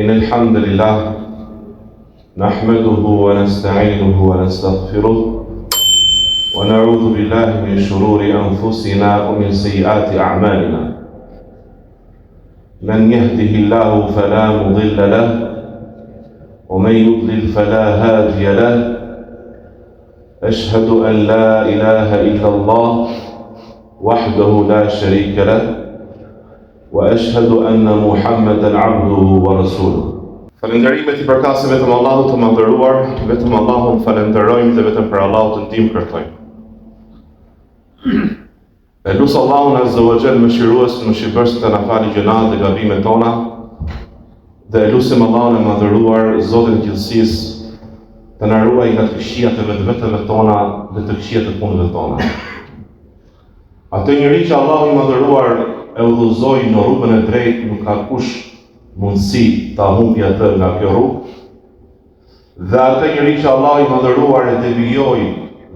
إن الحمد لله نحمده ونستعينه ونستغفره ونعوذ بالله من شرور أنفسنا ومن سيئات أعمالنا من يهده الله فلا مضل له ومن يضلل فلا هادي له أشهد أن لا إله إلا الله وحده لا شريك له وأشهد أن محمدا عبده ورسوله. Falënderimet I përkasin vetëm Allahut të madhëruar, vetëm Allahun falenderojmë dhe vetëm për Allahut të ndihmë kërkojmë. E lusë Allahun Azza wa Jall mëshirues, mëshirbërës të na falë gjunat dhe gabimet tona, dhe e lusim Allahun e madhëruar, Zotin e gjithësisë, të na ruaj nga të këqijat e vetëve tona dhe të këqijat e punëve tona. Atë njeri që Allahu I madhëruar e udhëzoi në rrugën e drejtë, nuk ka kush mundësi ta humbi atë nga kjo rrugë. Dhe atë njeri që Allahu I madhëruar e devijoi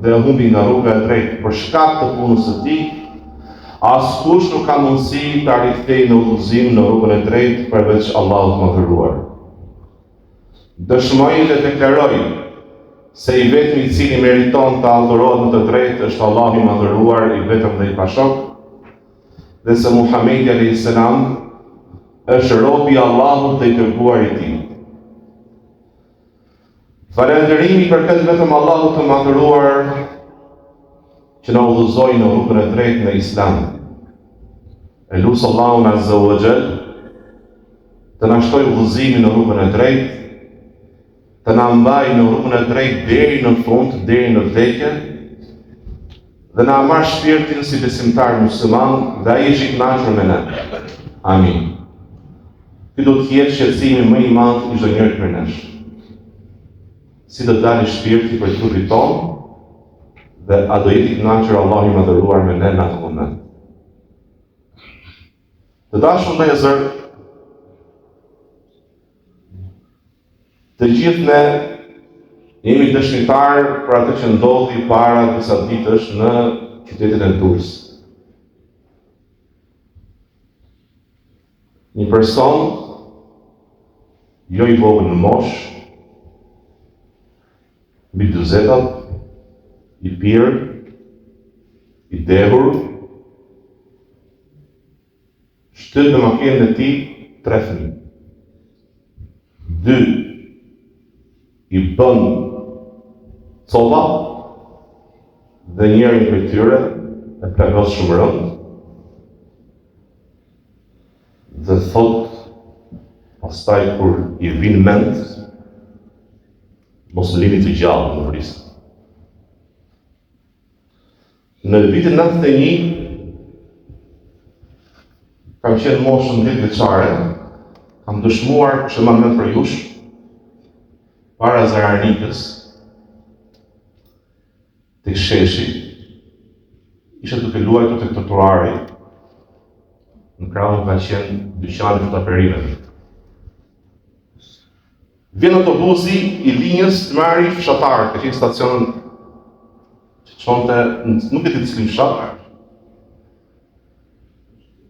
dhe e humbi nga rruga e drejtë për shkak të punës së tij, askush nuk ka mundësi ta rikthejë në udhëzim në rrugën e drejtë përveç Allahut të madhëruar. Dëshmoj dhe deklaroj se I vetmi I cili meriton të adhurohet në të drejtë është Allahu I madhëruar, I vetëm dhe I pashok, dhe se Muhamedi alayhis salam është robi I Allahut dhe I dërguari I Tij. Falënderimi përket vetëm Allahut të madhëruar që na udhëzoi në rrugën e drejtë në Islam. E lut Allahun Azza wa Jall të na shtojë udhëzimin në rrugën e drejtë, të na mbajë në rrugën e drejtë deri në fund, deri në vdekje, dhe na marrë shpirtin si besimtar musliman dhe ai është I kënaqur me ne. Amin. Ky do të jetë shqetësimi më I madh I çdo njeri për nesh. Si do të dalë shpirti për trupin tonë dhe a do jeti I kënaqur Allahu I madhëruar me ne në atë moment. Të dashur vëllezër, të gjithë ne jemi dëshmitar për atë që ndodhi para disa ditësh në qytetin e Durrës. Një person, jo I vogël në moshë, mbi 40, I pirë, I dehur, shtyp në makinën e tij 3 fëmijë. 2 I bën colla dhe njërin prej tyre e plagos shumë rënd dhe thot pastaj kur I vin mend mos lini të gjallë në vrisë. Në vitin 91 kam qenë moshën 10 vjeçare, kam dëshmuar që më mend për jush para Zararnikës, tek sheshi, isha duke luajtur tek trotuari, në krahun ka qenë dyqani frutaperive. Vjen autobusi I linjës të marrë fshatar, ka qenë stacionin që çonte, nuk e di cilin fshat.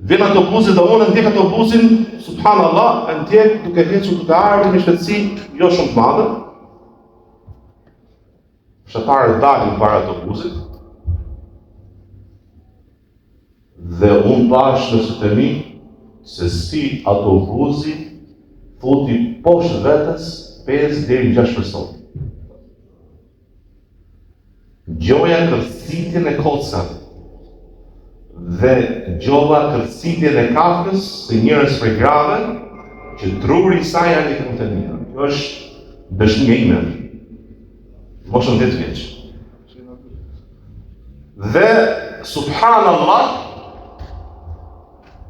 Vjen autobusi dhe unë ndjek autobusin, subhanallah, ndjek duke ecur duke ardhur me shpejtësi jo shumë të madhe. Fshatarët dalin para autobusit dhe unë pash në sytë e mi se si autobusi futi poshtë vetes 5 deri në 6 personë. Gjoja kërcitjen e kocave dhe gjova kërcitjen e kafës së njërës prej grave që truri I saj janë I kontenira. Kjo është dëshmia ime. Moshën 10 vjeç. Dhe subhanallah,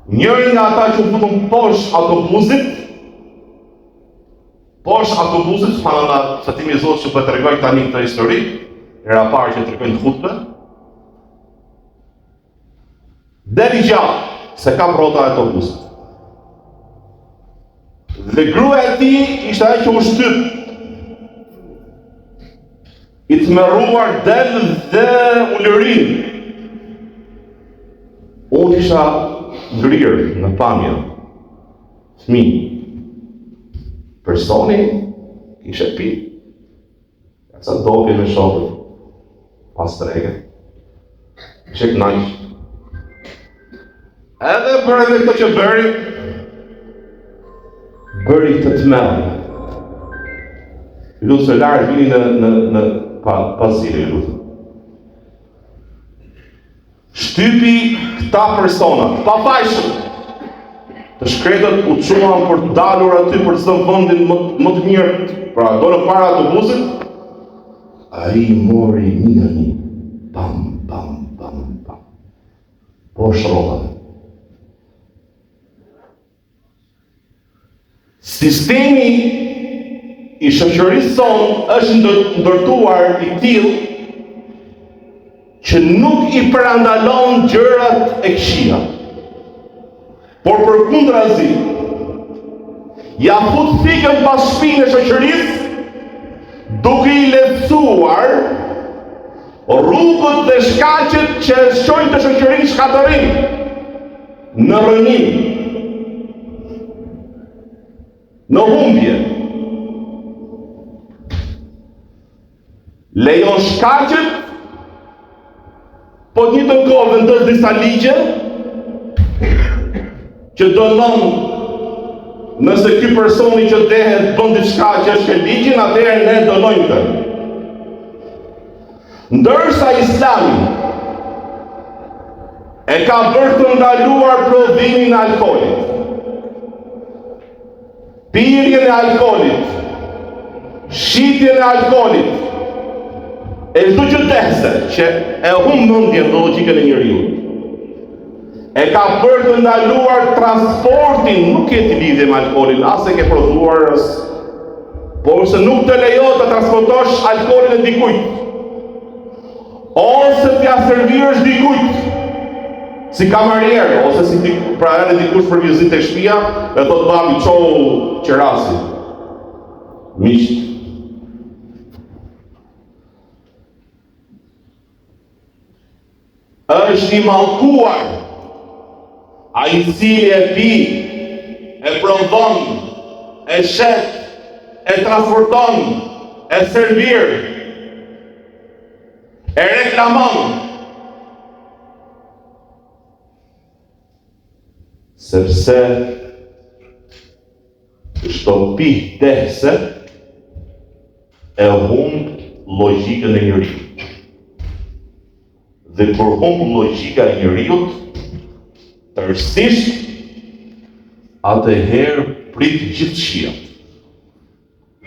njëri nga ata që u futën poshtë autobusit, subhanallah, Fatimi Zot që po tregoj tani këtë histori, era parë që tregoj në hutbë, deri gjallë se kam rrota e autobusit. Dhe gruaja e tij ishte ajo që u shtyp. I tmerruar del dhe u lërin. Unë isha ngrirë në pamje, fëmijë. Personi kishe pi. Sa dopi me shokët pas trege. Kishe knaq. Edhe për edhe këto që bëri të tmerë. Lutë se larë vini në pasire, lutë. Shtypi këta persona, pa fajshëm, të shkretët u quan për të dalur aty për të vendin më të mirë, pra do në para autobusit, a i mori një, pam, po shrodhave. Sistemi i shoqërisë sonë është ndërtuar i tillë që nuk i parandalon gjërat e këqija. Por përkundrazi, ja fut thikën pas shpinën e shoqërisë duke i lehtësuar rrugët dhe shkaqet që shkojnë të shoqërinë shkatërim në rënim, në humbje. Lejon shkaqet, po të njëjtën kohë vendos disa ligje që dënon nëse ky personi që dehet bën diçka që është e ligjit, atëherë ne dënojmë të. Ndërsa Islami e ka bërë të ndaluar prodhimin e alkoolit, pirjen e alkoolit, shitjen e alkoolit, e çdo gjë dehse që e humb mendjen dhe logjikën e njeriu. E ka bërë të ndaluar transportin, nuk ke të lidhje me alkoolin, as e ke prodhuar, por se nuk të lejohet të transportosh alkoolin e dikujt, ose t'ja servirësh dikujt, si kamarier, ose si pra edhe dikush për vizit e shtëpia, dhe thot babi çou qerasi. Miqt, është i mallkuar ai i cili e pi, e prodhon, e shet, e transporton, e servir, e reklamon, sepse çdo pik dehse e humb logjikën e njeriut. Dhe kur humb logjika e njeriut, tërësisht atëherë prit gjithë shiat.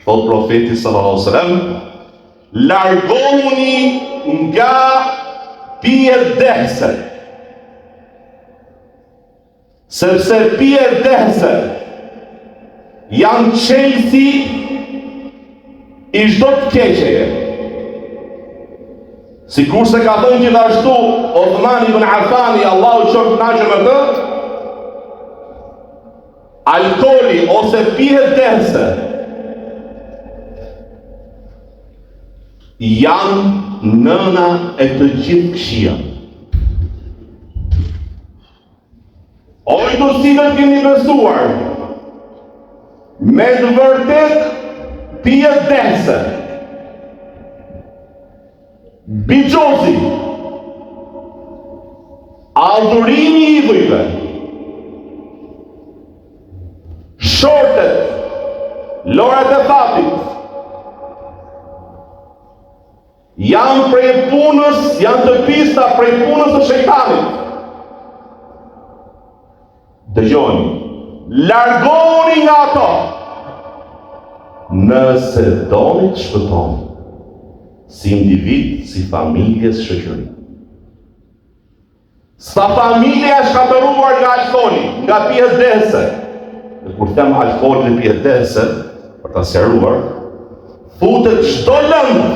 Thot profeti sallallahu alaihi wasallam, largohuni nga pijet dehse, sepse pijet dehse janë çelësi i çdo të keqeje. Sikur se ka thënë gjithashtu Uthman ibn Affani, Allahu qoftë kënaqur me të, alkooli ose pijet dehse janë nëna e të gjithë këqijave. O i do si të keni besuar, me të vërtet pijet dehse, bigjozi, adhurimi i idhujve, shortet, lorat e fatit, janë prej punës, janë të pista prej punës të shejtanit. Dëgjoni, largoni nga ato, nëse doni të shpëtoni, si individ, si familje, si shoqëri. Sa familje është shkatëruar nga alkooli, nga pijet dehse. Dhe kur them alkool dhe pijet dehse, për ta sqaruar, futet çdo lëndë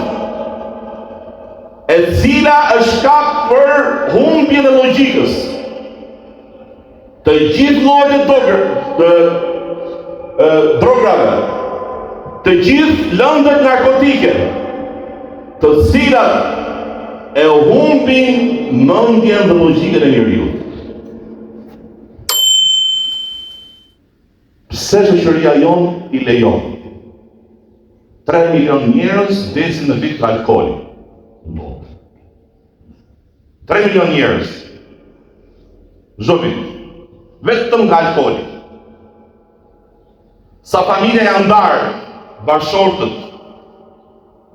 e cila është shkak për humbjen e logjikës. Të gjithë llojet të drogave, të gjithë lëndët narkotike, të cilat e humbin mendjen dhe logjikën e njeriu. Pse shoqëria jon i lejon 3 milion njerëz vdesin në vit nga alkooli në botë. 3 milion njerëz çdo vit, vetëm nga alkooli. Sa familje janë ndarë, bashkëshortët,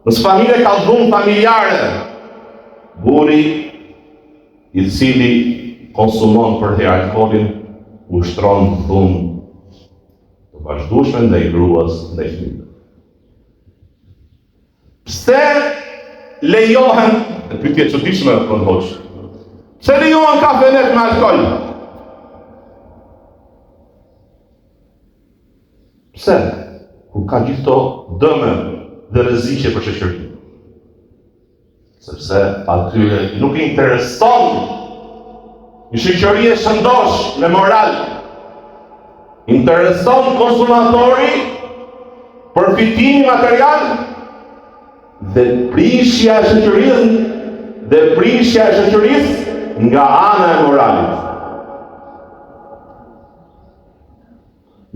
nësë familje ka dhunë familjare, buri i cili konsumon për herë alkoolin, ushtron dhunë të vazhdueshme ndaj gruas, ndaj fëmijëve. Pse lejohen, e pyetje e çuditshme për hoç. Pse lejohen kafenet me alkool? Pse? Kur ka gjithë to dëme dhe rreziqe për shoqërinë. Sepse atyre nuk i intereson një shoqëri e shëndosh me moral. Intereson konsumatori, përfitimi material dhe prishja e shoqërisë nga ana e moralit.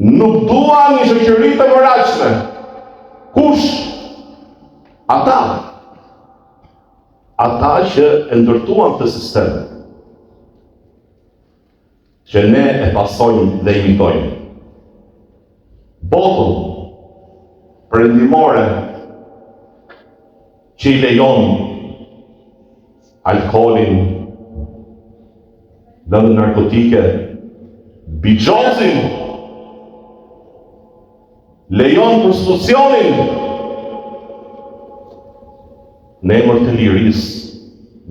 Nuk dua një shoqëri të moralshme. Kush? Ata që e ndërtuan këtë sistem, që ne e pasojmë dhe imitojmë. Botën perëndimore që i lejon alkoolin, lëndë narkotike, bigjozin, lejon prostitucionin, në emër të lirisë,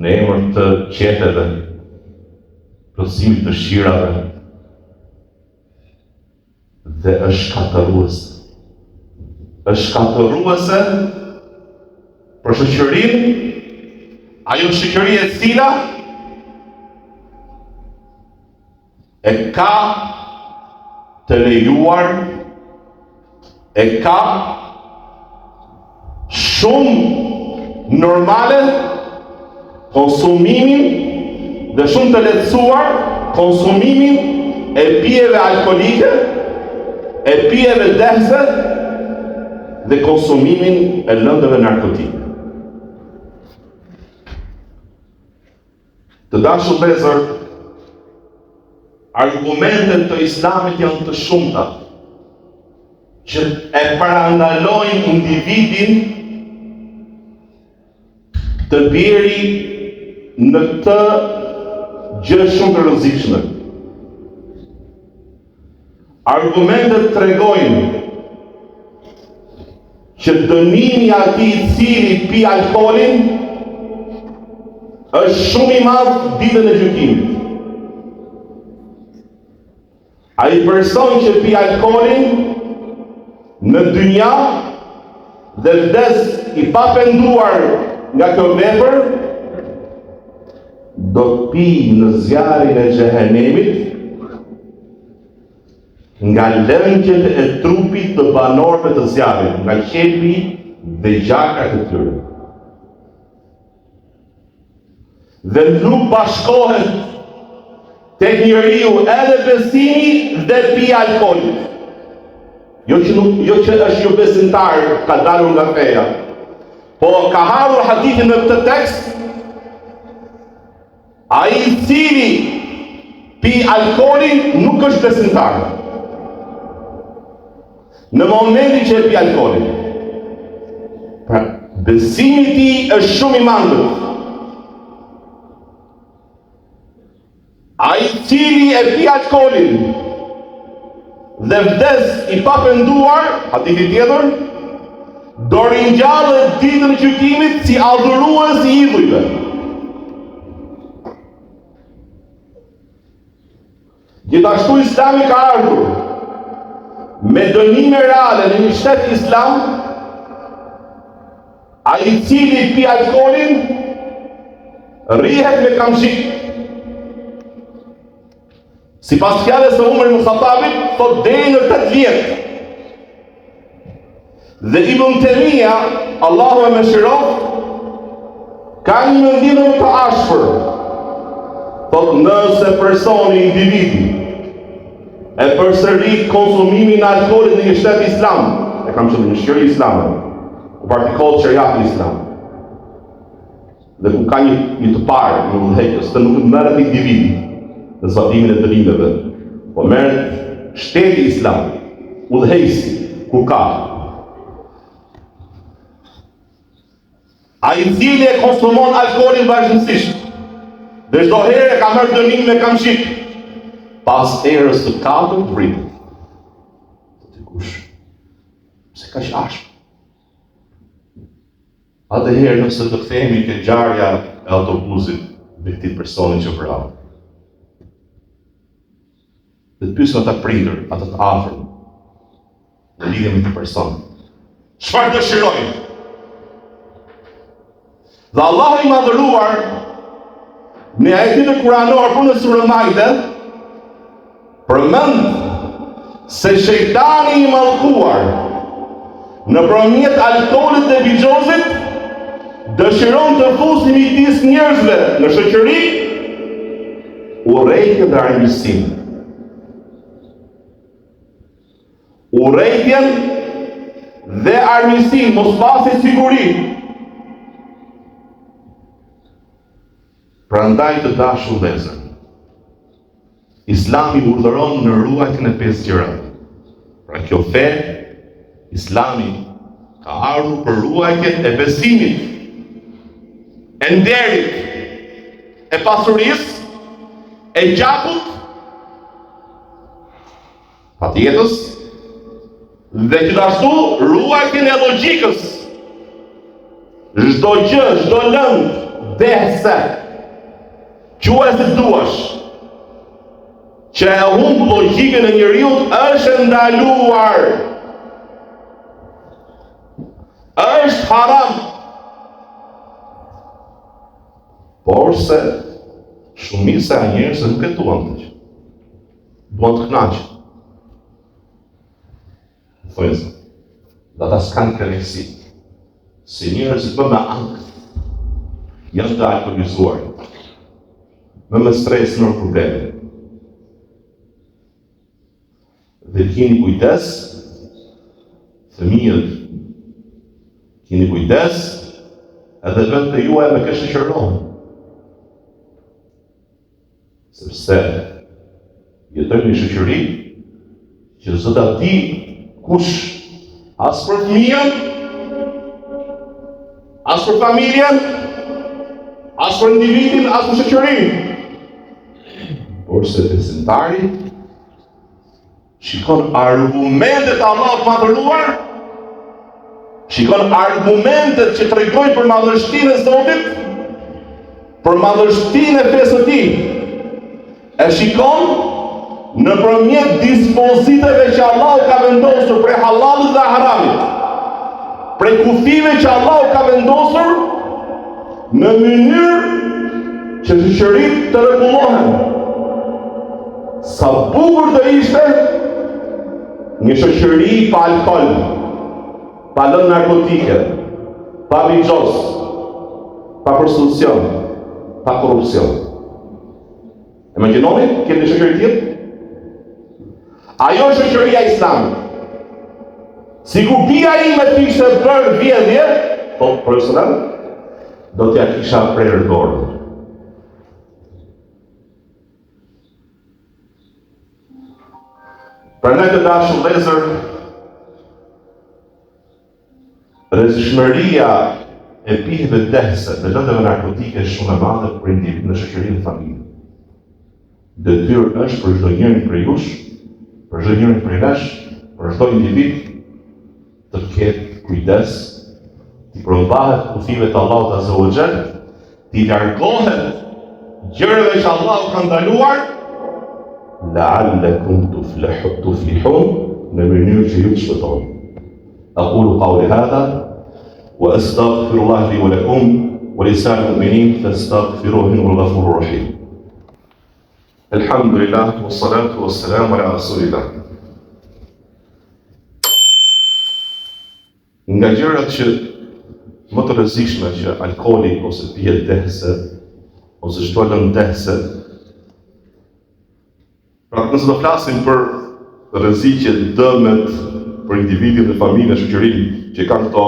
në emër të qeteve, plotësimit të shqirave, dhe është shkatërruese. Është shkatërruese për shoqërinë, ajo shoqëri e cila e ka të lejuar, e ka shumë normale konsumimin dhe shumë të lehtësuar konsumimin e pijeve alkolike, e pijeve dehse dhe konsumimin e lëndëve narkotike. Të dashur vëllezër, argumentet të Islamit janë të shumta që e parandalojnë individin të bjeri në këtë gjë shumë të rrezikshme. Argumentet tregojnë që dënimi i atij i cili pi alkoolin është shumë i madh ditën e gjykimit. Ai person që pi alkoolin në dynja dhe vdes i papenduar nga kjo vepër, do të pi në zjarrin e xhehenemit nga lëngjet e trupit të banorëve të zjarrit, nga qepi dhe gjakrat e tyre. Dhe nuk bashkohet tek njeriu edhe besimi dhe pija alkoolit. Jo që është jo besimtar, ka dalur nga feja. Po ka ardhur hadithi në këtë tekst, ai i cili pi alkoolin nuk është besimtar. Në momentin që e pi alkoolin, pra besimi i tij është shumë i mangët. Ai i cili e pi alkoolin dhe vdes i papenduar, hadithi tjetër, do ringjallet ditën e gjykimit si adhurues i idhujve. Gjithashtu Islami ka ardhur me dënime reale në një shtet islam, ai i cili pi alkoolin rihet me kamshik. Sipas fjalës së Umar ibn Khattabit, thot deri në 8 vjet. Dhe Ibn Taymija, Allahu e mëshiroft, ka një mendim më të ashpër. Thot nëse personi, individi, e përsërit konsumimin e alkoolit në një shtet islam, e kam qenë në shoqëri islame, ku praktikohet shariati islam. Dhe ku ka një të parë në udhëheqës, të nuk merret individi në zbatimin e dënimeve, po merret shteti islam, udhëheqësi, ku ka ai i cili e konsumon alkoolin vazhdimisht, dhe çdo herë ka marrë dënim me kamshik, pas erës të katërt vritet. Dikush, pse ka ashpër? Atëherë nëse të kthehemi ke ngjarja e autobusit me këtij personi që vrau. Dhe të pyesim ata prindër, ata të afërm, në lidhje me këtë person. Çfarë dëshirojnë? Dhe Allahu i madhëruar në ajetin e Kuranor për në surën Maide përmend se shejtani i mallkuar nëpërmjet alkoolit dhe bigjozit dëshiron të fusë midis njerëzve në shoqëri urrejtje dhe armiqësim. Urrejtjen dhe armiqësim, mos pasi siguri. Prandaj të dashur vëllezër, Islami urdhëron në ruajtjen e 5 gjërave. Pra kjo fe, Islami ka ardhur për ruajtjen e besimit, e nderit, e pasurisë, e gjakut, patjetës, dhe gjithashtu ruajtjen e logjikës. Çdo gjë, çdo lëndë, dehse, quaj se duash, që e humb logjikën e njeriut është ndaluar. Është haram. Por se shumica e njerëzve nuk e duan këtë gjë. Duan të kënaqen. Thojë, dhe ata s'kan kënaqësi. Se njerëzit më me ankth janë të alkoolizuar, më me stres në probleme. Dhe keni kujdes, fëmijët, keni kujdes, edhe vetë të juaj me kështë shërohën. Sepse jetojmë një shoqëri që s'do ta di kush as për fëmijën, as për familjen, as për individin, as për shoqërinë. Por se besimtari shikon argumentet Allahut madhëruar, shikon argumentet që tregojnë për madhështinë e Zotit, për madhështinë e fesë së Tij. E shikon nëpërmjet dispozitave që Allahu ka vendosur prej halalit dhe haramit, prej kufive që Allahu ka vendosur në mënyrë që shoqëritë të rregullohen. Sa bukur do ishte një shoqëri pa alkool, pa lëndë narkotike, pa bigjoz, pa prostitucion, pa korrupsion. Imagjinoni, keni shoqëri tjetër? Ajo është shoqëria islame. Si ku bia ime të ishte bërë vjedhje, po profesional, do t'ja kisha prerë dorën. Prandaj të dashur vëllezër, rrezikshmëria e pijeve dehse dhe lëndëve narkotike është shumë e madhe për individin në shoqërinë dhe familjen. Detyrë është për çdo njërin prej jush, për çdo njërin prej nesh, për çdo individ të ketë kujdes, t'i përmbahet kufive të Allahut Azza wa Jall, t'i largohet gjërave që Allahu ka ndaluar, la'allakum tuflihun, në mënyrë që ju të shpëtoni. Aqulu qawli hadha wa astaghfirullah li wa lakum wa lisa'il mu'minin fastaghfiruhu innahu al-ghafurur rahim. Alhamdulillah, wassalatu wassalamu ala rasulillah. Nga gjërat që më të rrezikshme që alkooli ose pijet dehse ose çdo lëndë dehse, pra nëse do flasim për rrezikjet, dëmet për individin dhe familjen, shoqërinë që kanë këto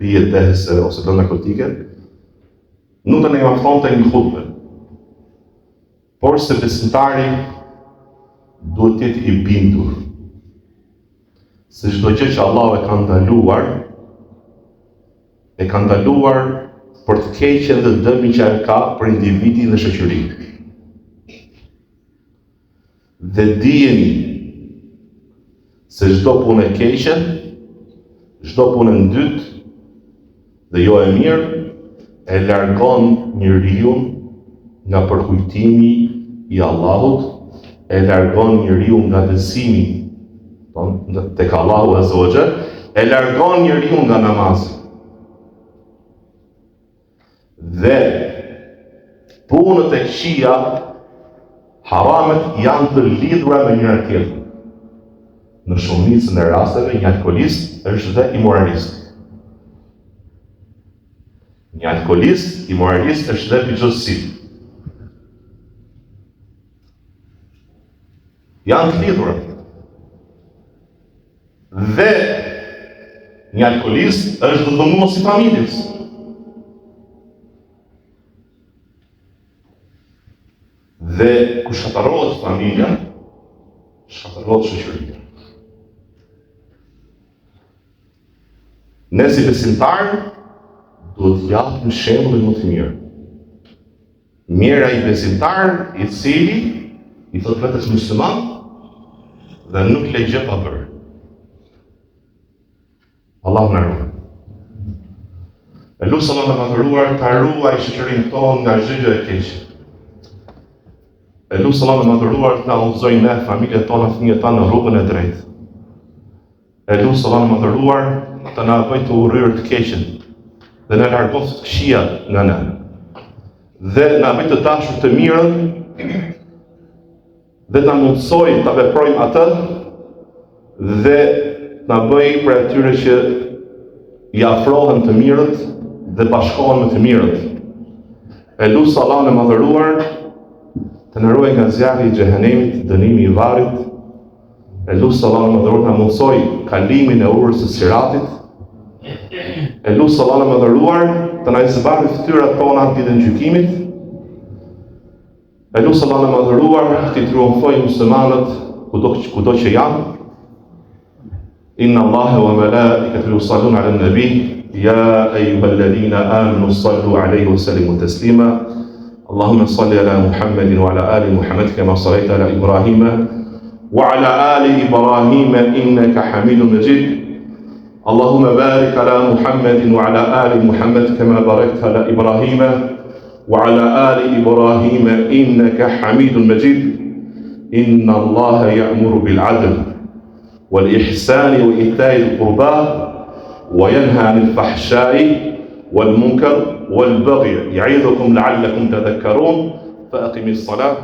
pije dehëse ose lënë narkotike, nuk të ne mjafton të një hutbe, por se besimtari duhet të jetë i bindur se çdo gjë që Allahu e ka ndaluar për të keqen dhe dëmin që ai ka për individin dhe shoqërinë. Dhe dijeni se çdo punë e keqe, çdo punë e ndytë dhe jo e mirë e largon njeriu nga përkujtimi i Allahut, e largon njeriu nga besimi tek Allahu Azza wa Jall, e largon njeriu nga namazi. Dhe punët e këqija, haramet janë të lidhura me njëra tjetrën. Në shumicën e rasteve, një alkoolist është dhe imoralist. Një alkoolist, imoralist është dhe bigjësi. Janë të lidhura. Dhe një alkoolist është dhe dhënues i familjes. Dhe ku shkatërrohet familja, shkatërrohet shoqëria. Ne si besimtarë duhet japim shembullin më të mirë. Mirë ai besimtar i cili i thot vetes musliman dhe nuk le gjë pa bërë. Allahu na ruaj. E lutem Allahun e madhëruar ta ruaj shoqërinë tonë nga çdo gjë e keqe. E lutem Allahun e madhëruar të na udhëzojë ne, familjet tona, fëmijët tanë në rrugën e drejtë. E lutem Allahun e madhëruar të na bëjë të urryer të keqen dhe na largof të këqijat nga ne. Dhe na bëjë të dashur të mirën dhe ta mundsoj ta veprojmë atë dhe na bëjë për atyre që i afrohen të mirët dhe bashkohen me të mirët. E lutem Allahun e madhëruar të na ruaj nga zjarri i xhehenemit, dënimi i varrit. E lutem Allahun e madhëruar të na mundsoj kalimin e urës së Siratit. E lutem Allahun e madhëruar të na zbardhë fytyrat tona ditën e gjykimit. E lutem Allahun e madhëruar të triumfojë muslimanët kudo që janë. Inna Allaha wa malaikatahu yusalluna 'alan nabi ya ayyuhalladhina amanu sallu 'alayhi wa sallimu taslima. Allahumma salli ala Muhammadin wa ala ali Muhammad kama sallaita ala Ibrahima wa ala ali Ibrahima innaka Hamidum Majid. اللهم بارك على محمد وعلى آل محمد كما باركت على إبراهيم وعلى آل إبراهيم إنك حميد مجيد. إن الله يأمر بالعدل والإحسان وإيتاء القربى وينهى عن الفحشاء والمنكر والبغي يعظكم لعلكم تذكرون فأقم الصلاة